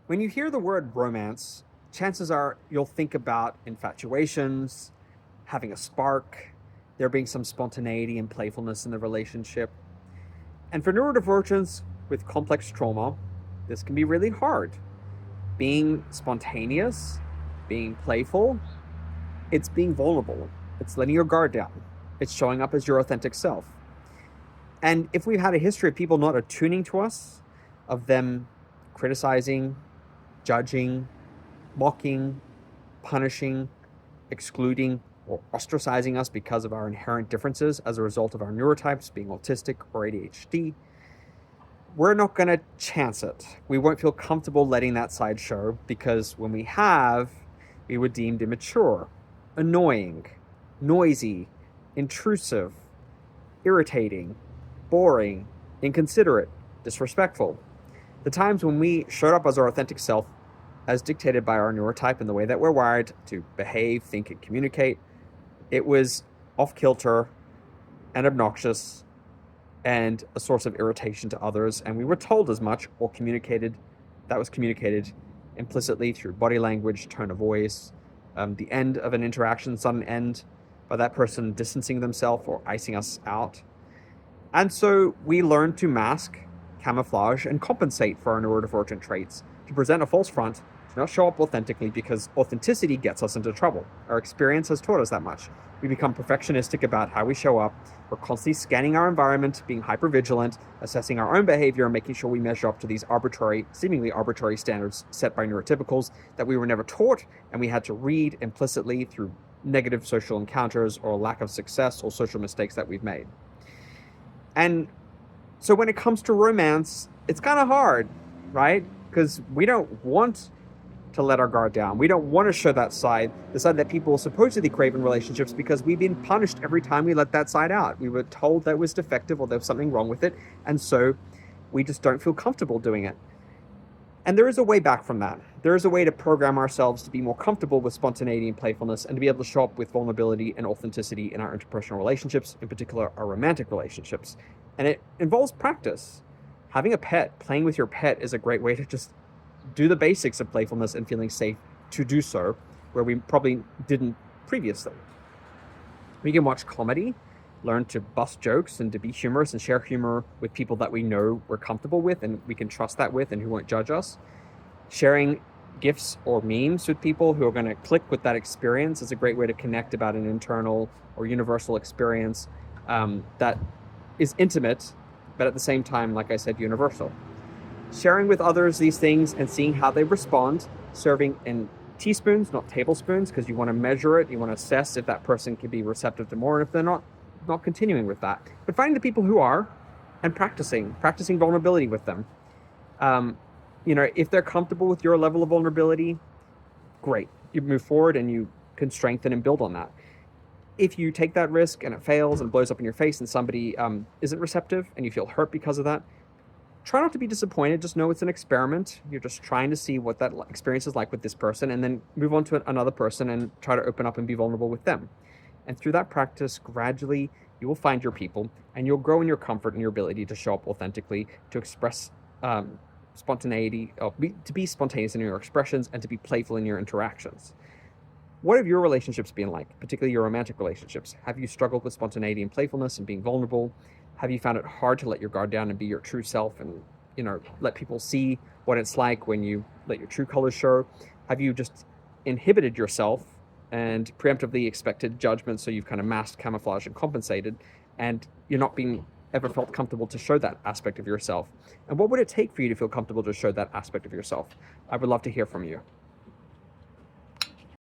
When you hear the word romance, chances are you'll think about infatuations, having a spark, there being some spontaneity and playfulness in the relationship. And for neurodivergents with complex trauma, this can be really hard. Being spontaneous, being playful, it's being vulnerable. It's letting your guard down. It's showing up as your authentic self. And if we've had a history of people not attuning to us, of them criticizing, judging, mocking, punishing, excluding, or ostracizing us because of our inherent differences as a result of our neurotypes being autistic or ADHD, we're not going to chance it. We won't feel comfortable letting that side show because when we have, we were deemed immature, annoying, noisy, intrusive, irritating, boring, inconsiderate, disrespectful. The times when we showed up as our authentic self, as dictated by our neurotype and the way that we're wired to behave, think, and communicate, it was off kilter and obnoxious and a source of irritation to others. And we were told as much or that was communicated implicitly through body language, tone of voice, the end of an interaction, sudden end by that person distancing themselves or icing us out. And so we learn to mask, camouflage, and compensate for our neurodivergent traits to present a false front, to not show up authentically because authenticity gets us into trouble. Our experience has taught us that much. We become perfectionistic about how we show up. We're constantly scanning our environment, being hypervigilant, assessing our own behavior, and making sure we measure up to these seemingly arbitrary standards set by neurotypicals that we were never taught and we had to read implicitly through negative social encounters or lack of success or social mistakes that we've made. And so when it comes to romance, it's kind of hard, right? Because we don't want to let our guard down. We don't want to show that side, the side that people supposedly crave in relationships, because we've been punished every time we let that side out. We were told that it was defective or there was something wrong with it. And so we just don't feel comfortable doing it. And there is a way back from that. There is a way to program ourselves to be more comfortable with spontaneity and playfulness and to be able to show up with vulnerability and authenticity in our interpersonal relationships, in particular our romantic relationships. And it involves practice. Having a pet, playing with your pet is a great way to just do the basics of playfulness and feeling safe to do so, where we probably didn't previously. We can watch comedy, learn to bust jokes and to be humorous and share humor with people that we know we're comfortable with and we can trust that with and who won't judge us. Sharing gifs or memes with people who are going to click with that experience is a great way to connect about an internal or universal experience that is intimate, but at the same time, like I said, universal. Sharing with others these things and seeing how they respond, serving in teaspoons, not tablespoons, because you want to measure it, you want to assess if that person can be receptive to more, and if they're not continuing with that. But finding the people who are and practicing vulnerability with them. If they're comfortable with your level of vulnerability, great. You move forward and you can strengthen and build on that. If you take that risk and it fails and blows up in your face and somebody isn't receptive and you feel hurt because of that, try not to be disappointed. Just know it's an experiment. You're just trying to see what that experience is like with this person and then move on to another person and try to open up and be vulnerable with them. And through that practice, gradually, you will find your people and you'll grow in your comfort and your ability to show up authentically, to express spontaneity, to be spontaneous in your expressions and to be playful in your interactions. What have your relationships been like, particularly your romantic relationships? Have you struggled with spontaneity and playfulness and being vulnerable? Have you found it hard to let your guard down and be your true self and, let people see what it's like when you let your true colors show? Have you just inhibited yourself and preemptively expected judgment, so you've kind of masked, camouflaged, and compensated, and you're not being ever felt comfortable to show that aspect of yourself? And what would it take for you to feel comfortable to show that aspect of yourself? I would love to hear from you.